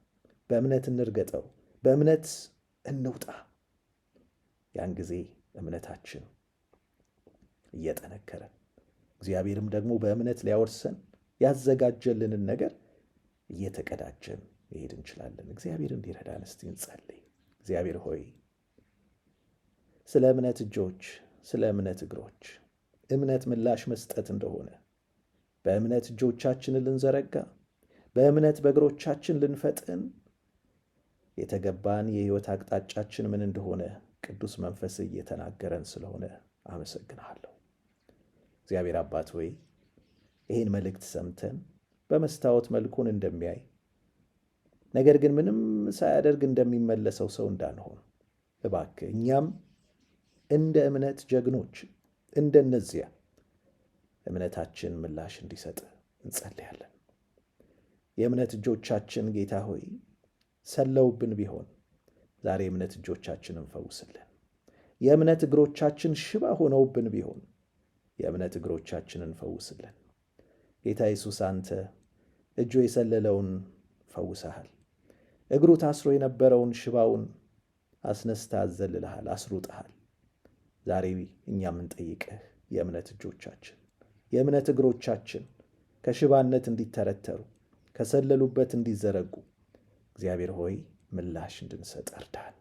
በእምነት እንርገጠው፣ በእምነት እንውጣ። ያን ጊዜ እምነታችን እየጠነከረ እግዚአብሔርም ደግሞ በእምነት ሊያወርሰን ያዘጋጀልንን ነገር እየተቀዳጀን መሄድ እንችላለን። እግዚአብሔር እንዲረዳን እስቲ እንጸልይ። እግዚአብሔር ሆይ ስለ እምነት እጆች፣ ስለ እምነት እግሮች እምነት ምላሽ መስጠት እንደሆነ በእምነት እጆቻችንን ልንዘረጋ፣ በእምነት በእግሮቻችን ልንፈጥን የተገባን የሕይወት አቅጣጫችን ምን እንደሆነ ቅዱስ መንፈስ እየተናገረን ስለሆነ አመሰግንሃለሁ። እግዚአብሔር አባት ሆይ ይህን መልእክት ሰምተን በመስታወት መልኩን እንደሚያይ ነገር ግን ምንም ሳያደርግ እንደሚመለሰው ሰው እንዳንሆን እባክህ እኛም እንደ እምነት ጀግኖች እንደነዚያ እምነታችን ምላሽ እንዲሰጥ እንጸልያለን። የእምነት እጆቻችን ጌታ ሆይ ሰለውብን ቢሆን ዛሬ የእምነት እጆቻችንን ፈውስልን። የእምነት እግሮቻችን ሽባ ሆነውብን ቢሆን የእምነት እግሮቻችንን ፈውስልን። ጌታ ኢየሱስ አንተ እጁ የሰለለውን ፈውሰሃል። እግሩ ታስሮ የነበረውን ሽባውን አስነስታ አዘልልሃል፣ አስሩጠሃል። ዛሬ እኛ የምንጠይቅህ የእምነት እጆቻችን የእምነት እግሮቻችን ከሽባነት እንዲተረተሩ ከሰለሉበት እንዲዘረጉ እግዚአብሔር ሆይ ምላሽ እንድንሰጥ እርዳን።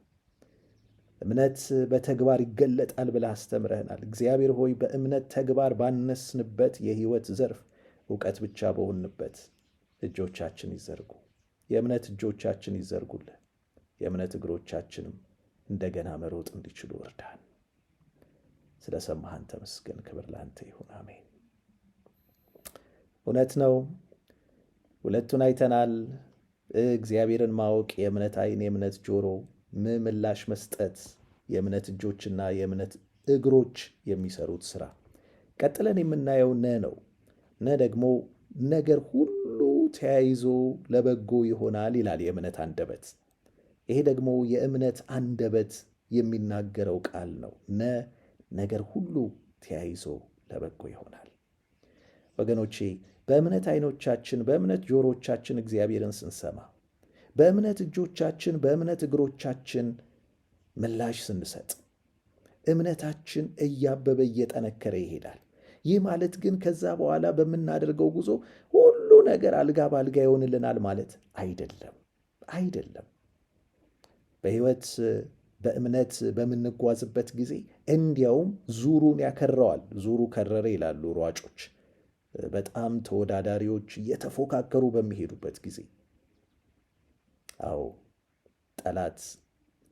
እምነት በተግባር ይገለጣል ብለህ አስተምረህናል። እግዚአብሔር ሆይ በእምነት ተግባር ባነስንበት የሕይወት ዘርፍ እውቀት ብቻ በሆንበት እጆቻችን ይዘርጉ። የእምነት እጆቻችን ይዘርጉልን። የእምነት እግሮቻችንም እንደገና መሮጥ እንዲችሉ እርዳን። ስለ ሰማህን ተመስገን። ክብር ለአንተ ይሁን። አሜን። እውነት ነው። ሁለቱን አይተናል። እግዚአብሔርን ማወቅ የእምነት ዓይን፣ የእምነት ጆሮ፣ ምላሽ መስጠት የእምነት እጆችና የእምነት እግሮች የሚሰሩት ስራ። ቀጥለን የምናየው ነው። ደግሞ ነገር ሁሉ ተያይዞ ለበጎ ይሆናል ይላል የእምነት አንደበት። ይሄ ደግሞ የእምነት አንደበት የሚናገረው ቃል ነው። ነገር ሁሉ ተያይዞ ለበጎ ይሆናል። ወገኖቼ በእምነት ዓይኖቻችን፣ በእምነት ጆሮቻችን እግዚአብሔርን ስንሰማ፣ በእምነት እጆቻችን፣ በእምነት እግሮቻችን ምላሽ ስንሰጥ እምነታችን እያበበ እየጠነከረ ይሄዳል። ይህ ማለት ግን ከዛ በኋላ በምናደርገው ጉዞ ሁሉ ነገር አልጋ ባልጋ ይሆንልናል ማለት አይደለም። በሕይወት በእምነት በምንጓዝበት ጊዜ እንዲያውም ዙሩን ያከረዋል። ዙሩ ከረረ ይላሉ ሯጮች። በጣም ተወዳዳሪዎች እየተፎካከሩ በሚሄዱበት ጊዜ ጠላት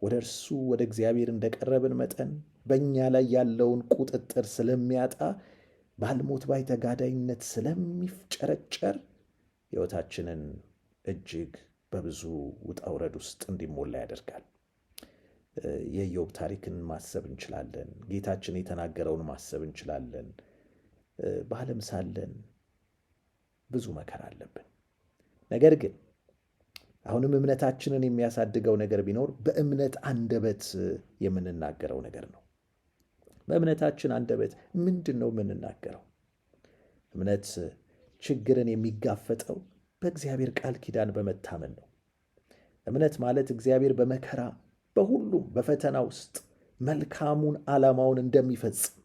ወደ እርሱ ወደ እግዚአብሔር እንደቀረብን መጠን በእኛ ላይ ያለውን ቁጥጥር ስለሚያጣ ባልሞት ባይ ተጋዳይነት ስለሚፍጨረጨር ሕይወታችንን እጅግ በብዙ ውጣ ውረድ ውስጥ እንዲሞላ ያደርጋል። የኢዮብ ታሪክን ማሰብ እንችላለን። ጌታችን የተናገረውን ማሰብ እንችላለን። በዓለም ሳለን ብዙ መከራ አለብን። ነገር ግን አሁንም እምነታችንን የሚያሳድገው ነገር ቢኖር በእምነት አንደበት የምንናገረው ነገር ነው። በእምነታችን አንደበት ምንድን ነው የምንናገረው? እምነት ችግርን የሚጋፈጠው በእግዚአብሔር ቃል ኪዳን በመታመን ነው። እምነት ማለት እግዚአብሔር በመከራ በሁሉም በፈተና ውስጥ መልካሙን ዓላማውን እንደሚፈጽም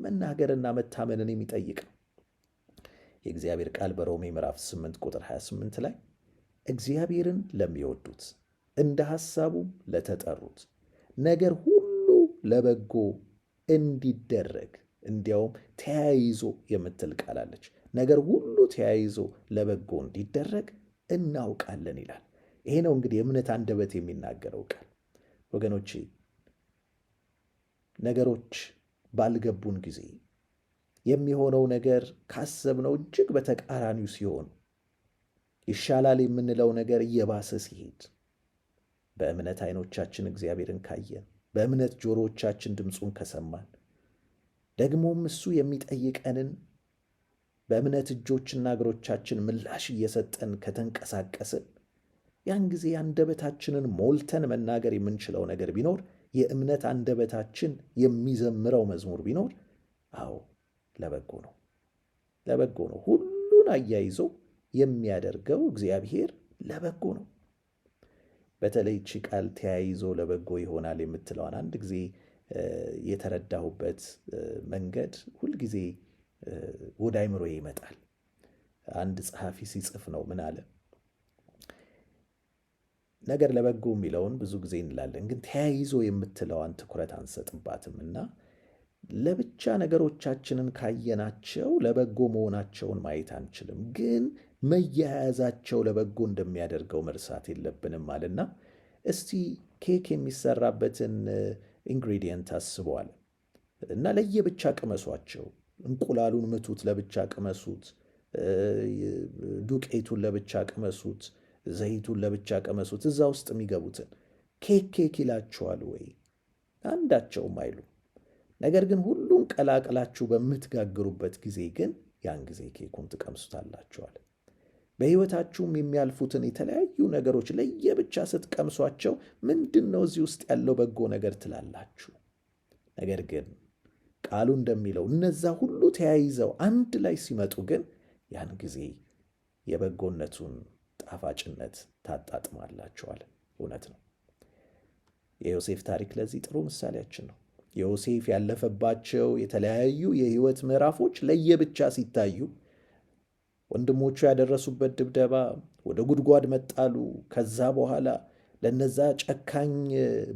መናገርና መታመንን የሚጠይቅ ነው። የእግዚአብሔር ቃል በሮሜ ምዕራፍ 8 ቁጥር 28 ላይ እግዚአብሔርን ለሚወዱት እንደ ሐሳቡም ለተጠሩት ነገር ሁሉ ለበጎ እንዲደረግ፣ እንዲያውም ተያይዞ የምትል ቃል አለች። ነገር ሁሉ ተያይዞ ለበጎ እንዲደረግ እናውቃለን ይላል። ይሄ ነው እንግዲህ የእምነት አንደበት የሚናገረው ቃል። ወገኖቼ ነገሮች ባልገቡን ጊዜ የሚሆነው ነገር ካሰብነው እጅግ በተቃራኒው ሲሆን፣ ይሻላል የምንለው ነገር እየባሰ ሲሄድ፣ በእምነት ዓይኖቻችን እግዚአብሔርን ካየን፣ በእምነት ጆሮዎቻችን ድምፁን ከሰማን፣ ደግሞም እሱ የሚጠይቀንን በእምነት እጆችና እግሮቻችን ምላሽ እየሰጠን ከተንቀሳቀስን፣ ያን ጊዜ አንደበታችንን ሞልተን መናገር የምንችለው ነገር ቢኖር፣ የእምነት አንደበታችን የሚዘምረው መዝሙር ቢኖር፣ ለበጎ ነው። ሁሉን አያይዞ የሚያደርገው እግዚአብሔር ለበጎ ነው። በተለይ ይህች ቃል ተያይዞ ለበጎ ይሆናል የምትለዋን አንድ ጊዜ የተረዳሁበት መንገድ ሁልጊዜ ወደ አይምሮዬ ይመጣል። አንድ ጸሐፊ ሲጽፍ ነው ምን አለ? ነገር ለበጎ የሚለውን ብዙ ጊዜ እንላለን፣ ግን ተያይዞ የምትለዋን ትኩረት አንሰጥባትም እና ለብቻ ነገሮቻችንን ካየናቸው ለበጎ መሆናቸውን ማየት አንችልም፣ ግን መያያዛቸው ለበጎ እንደሚያደርገው መርሳት የለብንም አለና እስቲ ኬክ የሚሰራበትን ኢንግሪዲየንት አስበዋል እና ለየብቻ ቅመሷቸው። እንቁላሉን ምቱት፣ ለብቻ ቅመሱት። ዱቄቱን ለብቻ ቅመሱት። ዘይቱን ለብቻ ቅመሱት። እዛ ውስጥ የሚገቡትን ኬክ ይላቸዋል ወይ? አንዳቸውም አይሉም። ነገር ግን ሁሉን ቀላቅላችሁ በምትጋግሩበት ጊዜ ግን ያን ጊዜ ኬኩን ትቀምሱታላችኋል። በሕይወታችሁም የሚያልፉትን የተለያዩ ነገሮች ለየብቻ ስትቀምሷቸው ምንድን ነው እዚህ ውስጥ ያለው በጎ ነገር ትላላችሁ። ነገር ግን ቃሉ እንደሚለው እነዛ ሁሉ ተያይዘው አንድ ላይ ሲመጡ ግን ያን ጊዜ የበጎነቱን ጣፋጭነት ታጣጥማላችኋል። እውነት ነው። የዮሴፍ ታሪክ ለዚህ ጥሩ ምሳሌያችን ነው። ዮሴፍ ያለፈባቸው የተለያዩ የሕይወት ምዕራፎች ለየብቻ ሲታዩ፣ ወንድሞቹ ያደረሱበት ድብደባ፣ ወደ ጉድጓድ መጣሉ፣ ከዛ በኋላ ለነዛ ጨካኝ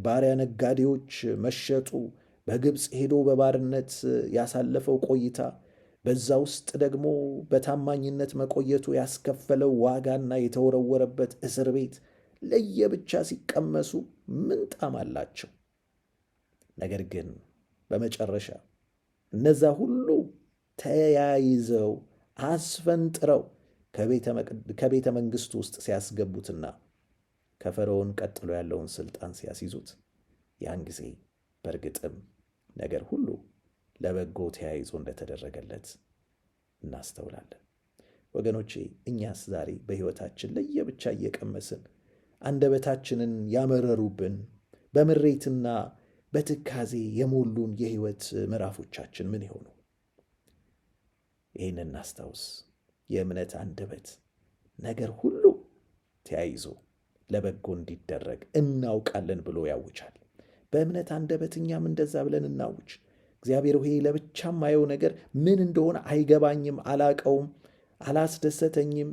ባሪያ ነጋዴዎች መሸጡ፣ በግብፅ ሄዶ በባርነት ያሳለፈው ቆይታ፣ በዛ ውስጥ ደግሞ በታማኝነት መቆየቱ ያስከፈለው ዋጋና የተወረወረበት እስር ቤት ለየብቻ ሲቀመሱ ምን ጣዕም አላቸው? ነገር ግን በመጨረሻ እነዛ ሁሉ ተያይዘው አስፈንጥረው ከቤተ መንግሥቱ ውስጥ ሲያስገቡትና ከፈርዖን ቀጥሎ ያለውን ሥልጣን ሲያስይዙት ያን ጊዜ በእርግጥም ነገር ሁሉ ለበጎ ተያይዞ እንደተደረገለት እናስተውላለን። ወገኖቼ እኛስ ዛሬ በሕይወታችን ለየብቻ እየቀመስን አንደበታችንን ያመረሩብን በምሬትና በትካዜ የሞሉን የሕይወት ምዕራፎቻችን ምን ይሆኑ? ይህን እናስታውስ። የእምነት አንደበት ነገር ሁሉ ተያይዞ ለበጎ እንዲደረግ እናውቃለን ብሎ ያውጃል። በእምነት አንደበት እኛም እንደዛ ብለን እናውጅ። እግዚአብሔር ሆይ ለብቻ ማየው ነገር ምን እንደሆነ አይገባኝም፣ አላቀውም፣ አላስደሰተኝም፣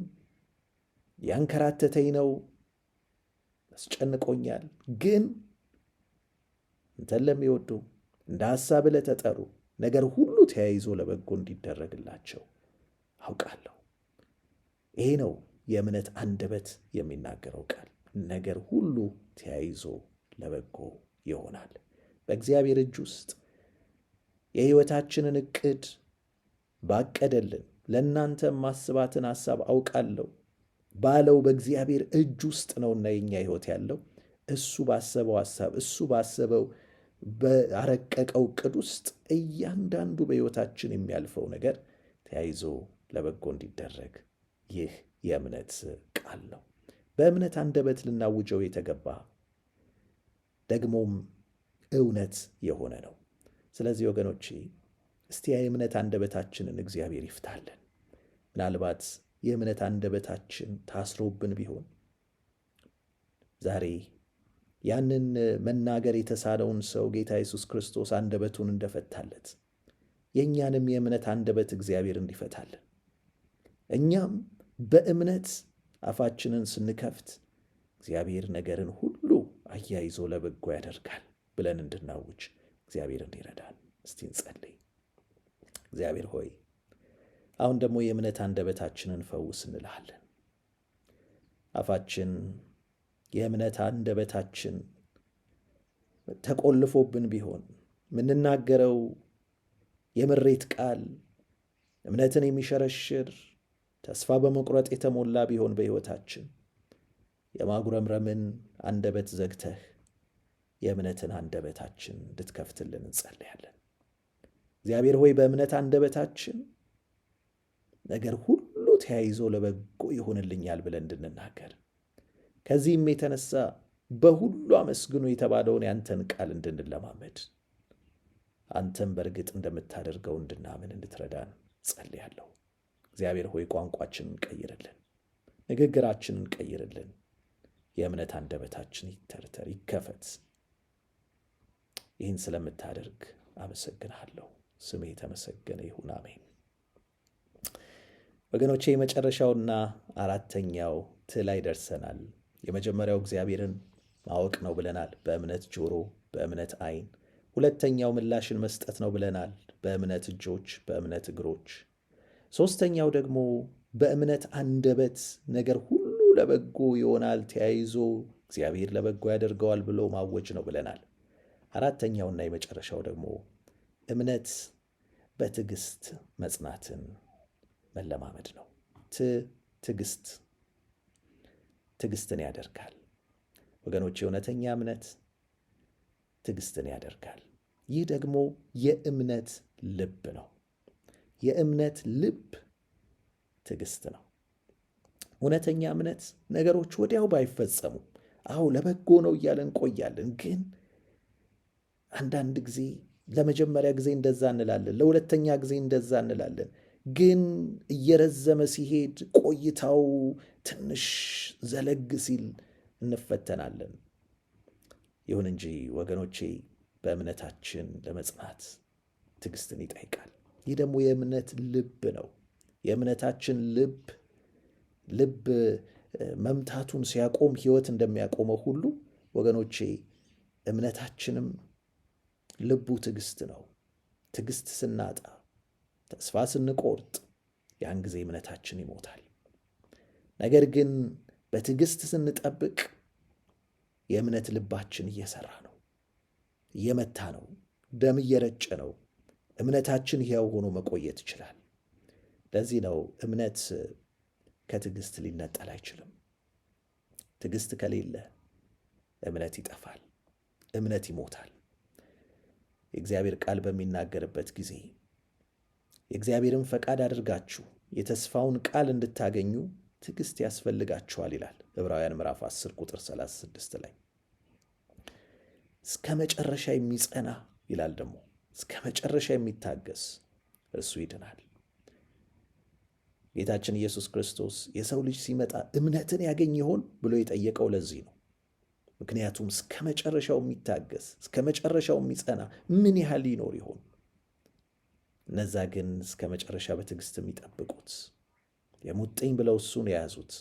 ያንከራተተኝ ነው፣ አስጨንቆኛል። ግን አንተን ለሚወዱ እንደ ሐሳብ ለተጠሩ ነገር ሁሉ ተያይዞ ለበጎ እንዲደረግላቸው አውቃለሁ። ይሄ ነው የእምነት አንደበት የሚናገረው ቃል። ነገር ሁሉ ተያይዞ ለበጎ ይሆናል። በእግዚአብሔር እጅ ውስጥ የሕይወታችንን ዕቅድ ባቀደልን ለእናንተ ማስባትን ሐሳብ አውቃለሁ ባለው በእግዚአብሔር እጅ ውስጥ ነውና የኛ ሕይወት ያለው። እሱ ባሰበው ሐሳብ፣ እሱ ባሰበው በአረቀቀው ዕቅድ ውስጥ እያንዳንዱ በሕይወታችን የሚያልፈው ነገር ተያይዞ ለበጎ እንዲደረግ ይህ የእምነት ቃል ነው። በእምነት አንደበት ልናውጀው የተገባ ደግሞም እውነት የሆነ ነው። ስለዚህ ወገኖቼ እስቲ የእምነት አንደበታችንን እግዚአብሔር ይፍታልን። ምናልባት የእምነት አንደበታችን ታስሮብን ቢሆን ዛሬ ያንን መናገር የተሳነውን ሰው ጌታ ኢየሱስ ክርስቶስ አንደበቱን እንደፈታለት የእኛንም የእምነት አንደበት እግዚአብሔር እንዲፈታልን እኛም በእምነት አፋችንን ስንከፍት እግዚአብሔር ነገርን ሁሉ አያይዞ ለበጎ ያደርጋል ብለን እንድናውጅ እግዚአብሔር እንዲረዳን እስቲ እንጸልይ። እግዚአብሔር ሆይ አሁን ደግሞ የእምነት አንደበታችንን ፈውስ እንልሃለን። አፋችን የእምነት አንደበታችን ተቆልፎብን ቢሆን የምንናገረው የምሬት ቃል እምነትን የሚሸረሽር ተስፋ በመቁረጥ የተሞላ ቢሆን በሕይወታችን የማጉረምረምን አንደበት ዘግተህ የእምነትን አንደበታችን እንድትከፍትልን እንጸልያለን። እግዚአብሔር ሆይ በእምነት አንደበታችን ነገር ሁሉ ተያይዞ ለበጎ ይሆንልኛል ብለን እንድንናገር ከዚህም የተነሳ በሁሉ አመስግኑ የተባለውን ያንተን ቃል እንድንለማመድ አንተም በእርግጥ እንደምታደርገው እንድናምን እንድትረዳን ጸልያለሁ። እግዚአብሔር ሆይ ቋንቋችንን ቀይርልን፣ ንግግራችንን ቀይርልን። የእምነት አንደበታችን ይተርተር፣ ይከፈት። ይህን ስለምታደርግ አመሰግንሃለሁ። ስምህ የተመሰገነ ይሁን። አሜን። ወገኖቼ የመጨረሻውና አራተኛው ላይ ደርሰናል። የመጀመሪያው እግዚአብሔርን ማወቅ ነው ብለናል፣ በእምነት ጆሮ፣ በእምነት ዓይን። ሁለተኛው ምላሽን መስጠት ነው ብለናል፣ በእምነት እጆች፣ በእምነት እግሮች። ሦስተኛው ደግሞ በእምነት አንደበት ነገር ሁሉ ለበጎ ይሆናል፣ ተያይዞ እግዚአብሔር ለበጎ ያደርገዋል ብሎ ማወጅ ነው ብለናል። አራተኛውና የመጨረሻው ደግሞ እምነት በትዕግስት መጽናትን መለማመድ ነው። ትዕግስትን ያደርጋል ወገኖች። የእውነተኛ እምነት ትዕግስትን ያደርጋል። ይህ ደግሞ የእምነት ልብ ነው። የእምነት ልብ ትዕግስት ነው። እውነተኛ እምነት ነገሮች ወዲያው ባይፈጸሙ አዎ ለበጎ ነው እያለን እንቆያለን። ግን አንዳንድ ጊዜ ለመጀመሪያ ጊዜ እንደዛ እንላለን፣ ለሁለተኛ ጊዜ እንደዛ እንላለን። ግን እየረዘመ ሲሄድ ቆይታው ትንሽ ዘለግ ሲል እንፈተናለን። ይሁን እንጂ ወገኖቼ በእምነታችን ለመጽናት ትዕግስትን ይጠይቃል። ይህ ደግሞ የእምነት ልብ ነው። የእምነታችን ልብ መምታቱን ሲያቆም ሕይወት እንደሚያቆመው ሁሉ ወገኖቼ እምነታችንም ልቡ ትዕግስት ነው። ትዕግስት ስናጣ፣ ተስፋ ስንቆርጥ ያን ጊዜ እምነታችን ይሞታል። ነገር ግን በትዕግስት ስንጠብቅ የእምነት ልባችን እየሰራ ነው፣ እየመታ ነው፣ ደም እየረጨ ነው። እምነታችን ሕያው ሆኖ መቆየት ይችላል። ለዚህ ነው እምነት ከትዕግስት ሊነጠል አይችልም። ትዕግስት ከሌለ እምነት ይጠፋል፣ እምነት ይሞታል። የእግዚአብሔር ቃል በሚናገርበት ጊዜ የእግዚአብሔርን ፈቃድ አድርጋችሁ የተስፋውን ቃል እንድታገኙ ትዕግስት ያስፈልጋችኋል ይላል ዕብራውያን ምዕራፍ 10 ቁጥር 36 ላይ። እስከ መጨረሻ የሚጸና ይላል ደግሞ፣ እስከ መጨረሻ የሚታገስ እርሱ ይድናል። ጌታችን ኢየሱስ ክርስቶስ የሰው ልጅ ሲመጣ እምነትን ያገኝ ይሆን ብሎ የጠየቀው ለዚህ ነው። ምክንያቱም እስከ መጨረሻው የሚታገስ እስከ መጨረሻው የሚጸና ምን ያህል ይኖር ይሆን? እነዛ ግን እስከ መጨረሻ በትዕግስት የሚጠብቁት የሙጥኝ ብለው እሱን የያዙት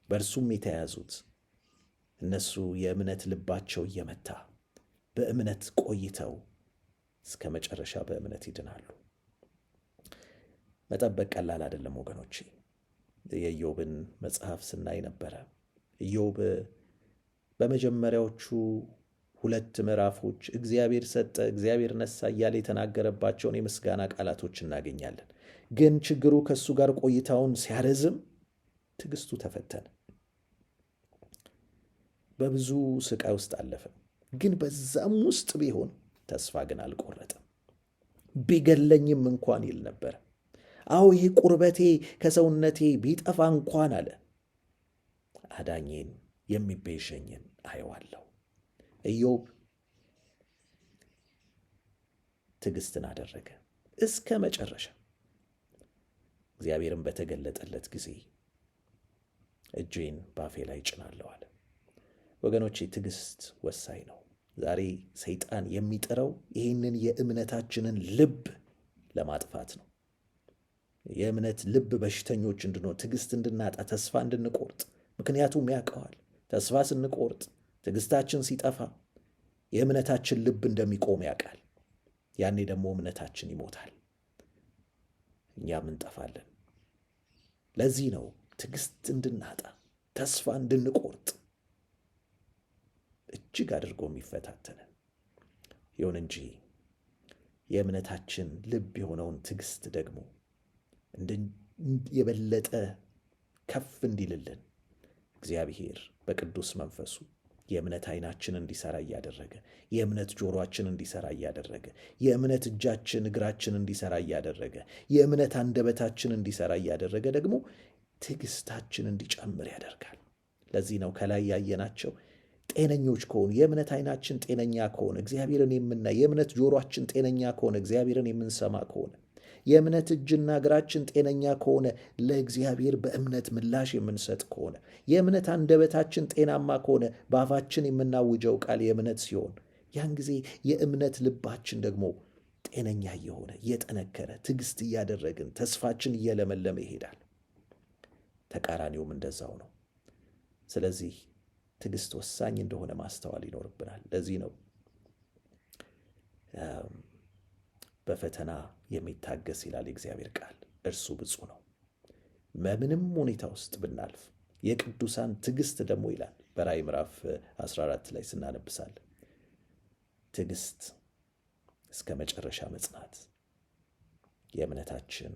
በእርሱም የተያዙት እነሱ የእምነት ልባቸው እየመታ በእምነት ቆይተው እስከ መጨረሻ በእምነት ይድናሉ። መጠበቅ ቀላል አይደለም ወገኖቼ። የኢዮብን መጽሐፍ ስናይ ነበረ። ኢዮብ በመጀመሪያዎቹ 2 ምዕራፎች እግዚአብሔር ሰጠ፣ እግዚአብሔር ነሳ እያለ የተናገረባቸውን የምስጋና ቃላቶች እናገኛለን። ግን ችግሩ ከእሱ ጋር ቆይታውን ሲያረዝም ትዕግስቱ ተፈተነ። በብዙ ስቃይ ውስጥ አለፈ። ግን በዛም ውስጥ ቢሆን ተስፋ ግን አልቆረጠም። ቢገለኝም እንኳን ይል ነበር። አዎ ይሄ ቁርበቴ ከሰውነቴ ቢጠፋ እንኳን አለ አዳኜን የሚቤዠኝን አየዋለሁ። ኢዮብ ትዕግስትን አደረገ እስከ መጨረሻ። እግዚአብሔርን በተገለጠለት ጊዜ እጄን ባፌ ላይ ጭናለሁ አለ። ወገኖቼ ትዕግስት ወሳኝ ነው። ዛሬ ሰይጣን የሚጥረው ይህንን የእምነታችንን ልብ ለማጥፋት ነው። የእምነት ልብ በሽተኞች እንድንሆን፣ ትዕግስት እንድናጣ፣ ተስፋ እንድንቆርጥ። ምክንያቱም ያውቀዋል ተስፋ ስንቆርጥ፣ ትዕግስታችን ሲጠፋ የእምነታችን ልብ እንደሚቆም ያውቃል። ያኔ ደግሞ እምነታችን ይሞታል፣ እኛም እንጠፋለን። ለዚህ ነው ትዕግስት እንድናጣ፣ ተስፋ እንድንቆርጥ እጅግ አድርጎ የሚፈታተንን። ይሁን እንጂ የእምነታችን ልብ የሆነውን ትዕግስት ደግሞ የበለጠ ከፍ እንዲልልን እግዚአብሔር በቅዱስ መንፈሱ የእምነት ዓይናችን እንዲሰራ እያደረገ፣ የእምነት ጆሮአችን እንዲሰራ እያደረገ፣ የእምነት እጃችን እግራችን እንዲሰራ እያደረገ፣ የእምነት አንደበታችን እንዲሰራ እያደረገ ደግሞ ትዕግስታችን እንዲጨምር ያደርጋል። ለዚህ ነው ከላይ ያየናቸው ጤነኞች ከሆኑ፣ የእምነት ዓይናችን ጤነኛ ከሆነ እግዚአብሔርን የምናይ፣ የእምነት ጆሮአችን ጤነኛ ከሆነ እግዚአብሔርን የምንሰማ ከሆነ፣ የእምነት እጅና እግራችን ጤነኛ ከሆነ ለእግዚአብሔር በእምነት ምላሽ የምንሰጥ ከሆነ፣ የእምነት አንደበታችን ጤናማ ከሆነ በአፋችን የምናውጀው ቃል የእምነት ሲሆን፣ ያን ጊዜ የእምነት ልባችን ደግሞ ጤነኛ እየሆነ እየጠነከረ ትዕግስት እያደረግን ተስፋችን እየለመለመ ይሄዳል። ተቃራኒውም እንደዛው ነው። ስለዚህ ትዕግስት ወሳኝ እንደሆነ ማስተዋል ይኖርብናል። ለዚህ ነው በፈተና የሚታገስ ይላል የእግዚአብሔር ቃል፣ እርሱ ብፁዕ ነው። በምንም ሁኔታ ውስጥ ብናልፍ የቅዱሳን ትዕግስት ደግሞ ይላል በራእይ ምዕራፍ 14 ላይ ስናነብሳል፣ ትዕግስት እስከ መጨረሻ መጽናት የእምነታችን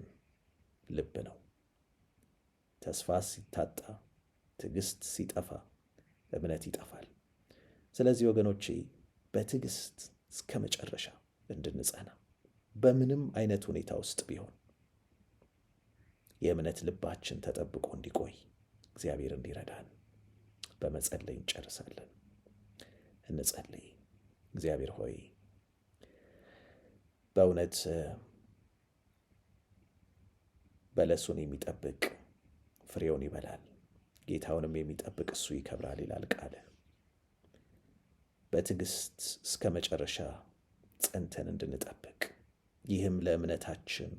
ልብ ነው። ተስፋ ሲታጣ፣ ትዕግስት ሲጠፋ እምነት ይጠፋል። ስለዚህ ወገኖቼ በትዕግስት እስከ መጨረሻ እንድንጸና በምንም አይነት ሁኔታ ውስጥ ቢሆን የእምነት ልባችን ተጠብቆ እንዲቆይ እግዚአብሔር እንዲረዳን በመጸለይ እንጨርሳለን። እንጸልይ። እግዚአብሔር ሆይ በእውነት በለሱን የሚጠብቅ ፍሬውን ይበላል፣ ጌታውንም የሚጠብቅ እሱ ይከብራል ይላል ቃልህ። በትዕግስት እስከ መጨረሻ ጸንተን እንድንጠብቅ፣ ይህም ለእምነታችን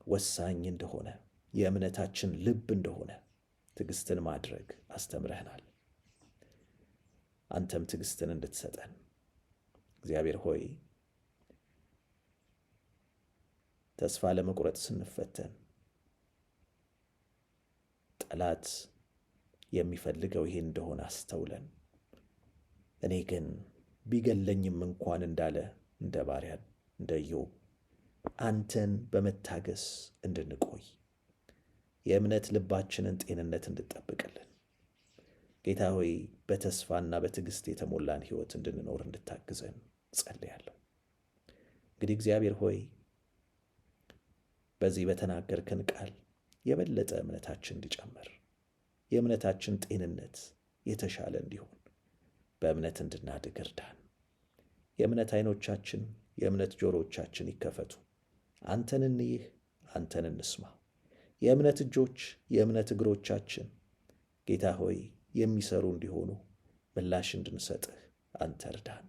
ወሳኝ እንደሆነ የእምነታችን ልብ እንደሆነ ትዕግስትን ማድረግ አስተምረህናል። አንተም ትዕግስትን እንድትሰጠን እግዚአብሔር ሆይ ተስፋ ለመቁረጥ ስንፈተን ጠላት የሚፈልገው ይሄን እንደሆነ አስተውለን፣ እኔ ግን ቢገለኝም እንኳን እንዳለ እንደ ባሪያ እንደ ኢዮብ አንተን በመታገስ እንድንቆይ የእምነት ልባችንን ጤንነት እንድጠብቅልን ጌታ ሆይ በተስፋና በትዕግሥት የተሞላን ሕይወት እንድንኖር እንድታግዘን ጸልያለሁ። እንግዲህ እግዚአብሔር ሆይ በዚህ በተናገርከን ቃል የበለጠ እምነታችን እንዲጨምር የእምነታችን ጤንነት የተሻለ እንዲሆን በእምነት እንድናድግ እርዳን። የእምነት ዓይኖቻችን የእምነት ጆሮቻችን ይከፈቱ። አንተን እንይህ፣ አንተን እንስማ። የእምነት እጆች የእምነት እግሮቻችን ጌታ ሆይ የሚሰሩ እንዲሆኑ ምላሽ እንድንሰጥህ አንተ እርዳን።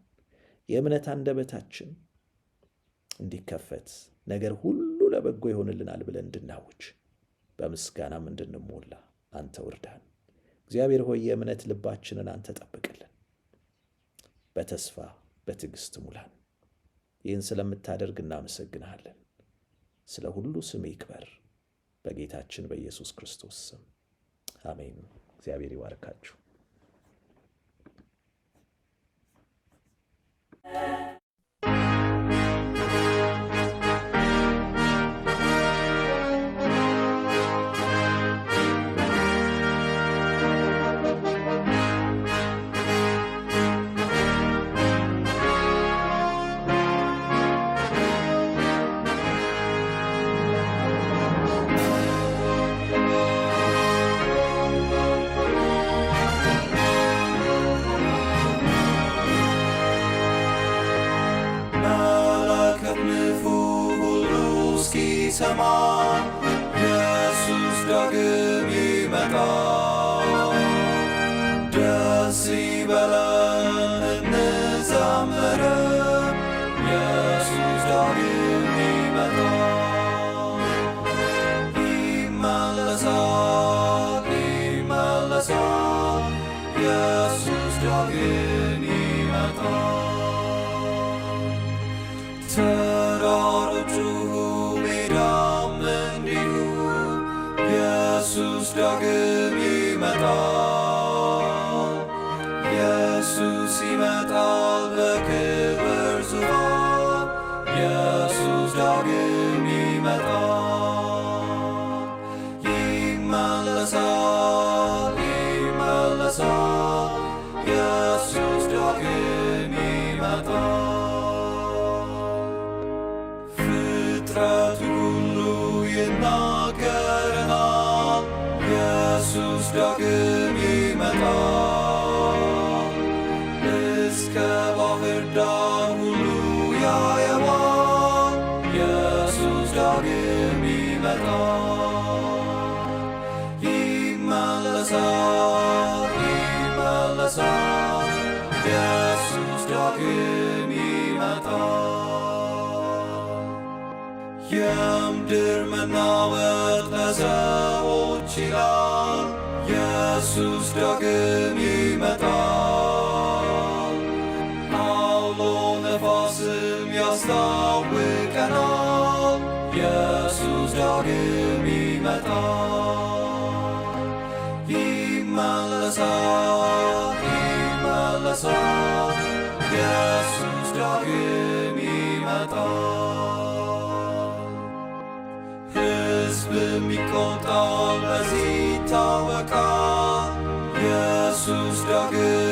የእምነት አንደበታችን እንዲከፈት ነገር ሁሉ ለበጎ ይሆንልናል ብለን እንድናውጅ በምስጋናም እንድንሞላ አንተ እርዳን። እግዚአብሔር ሆይ የእምነት ልባችንን አንተ ጠብቅልን፣ በተስፋ በትዕግሥት ሙላን። ይህን ስለምታደርግ እናመሰግንሃለን። ስለ ሁሉ ስም ይክበር፣ በጌታችን በኢየሱስ ክርስቶስ ስም አሜን። እግዚአብሔር ይባርካችሁ። ሰማ ኢየሱስ ዳግም ይመጣል። ደስ ይበለን እንዘምር፣ ኢየሱስ ዳግም ይመጣል። ይመለሳል ይመለሳል፣ ኢየሱስ ዳግም ይመጣል። ተራሮቹ ኢየሱስ ዳግም ይመጣል። ኢየሱስ ይመጣል በክብር ዙፋን። ኢየሱስ ዳግም ይመጣል። ይመለሳል ይመለሳል፣ ኢየሱስ ዳግም ይመጣል። ፍጥረቱ ሁሉ ይናገረናል፣ ኢየሱስ ዳግም ይመጣል። እስከ ባህር ዳር ሁሉ ያየዋል፣ ኢየሱስ ዳግም ይመጣል። ይመለሳል ይመለሳል፣ ኢየሱስ ዳግም ይመጣል። የምድር መናወጥ ለሰዎች ይላል፣ ኢየሱስ ዳግም ይመጣል። አውሎ ነፋስም ያስታውቀናል፣ ኢየሱስ ዳግም ይመጣል። ይመለሳል ይመለሳል፣ ኢየሱስ ዳግም ይመጣል። ሕዝብም ይቆጣል፣ በዚህ ይታወቃል፣ ኢየሱስ ዳግም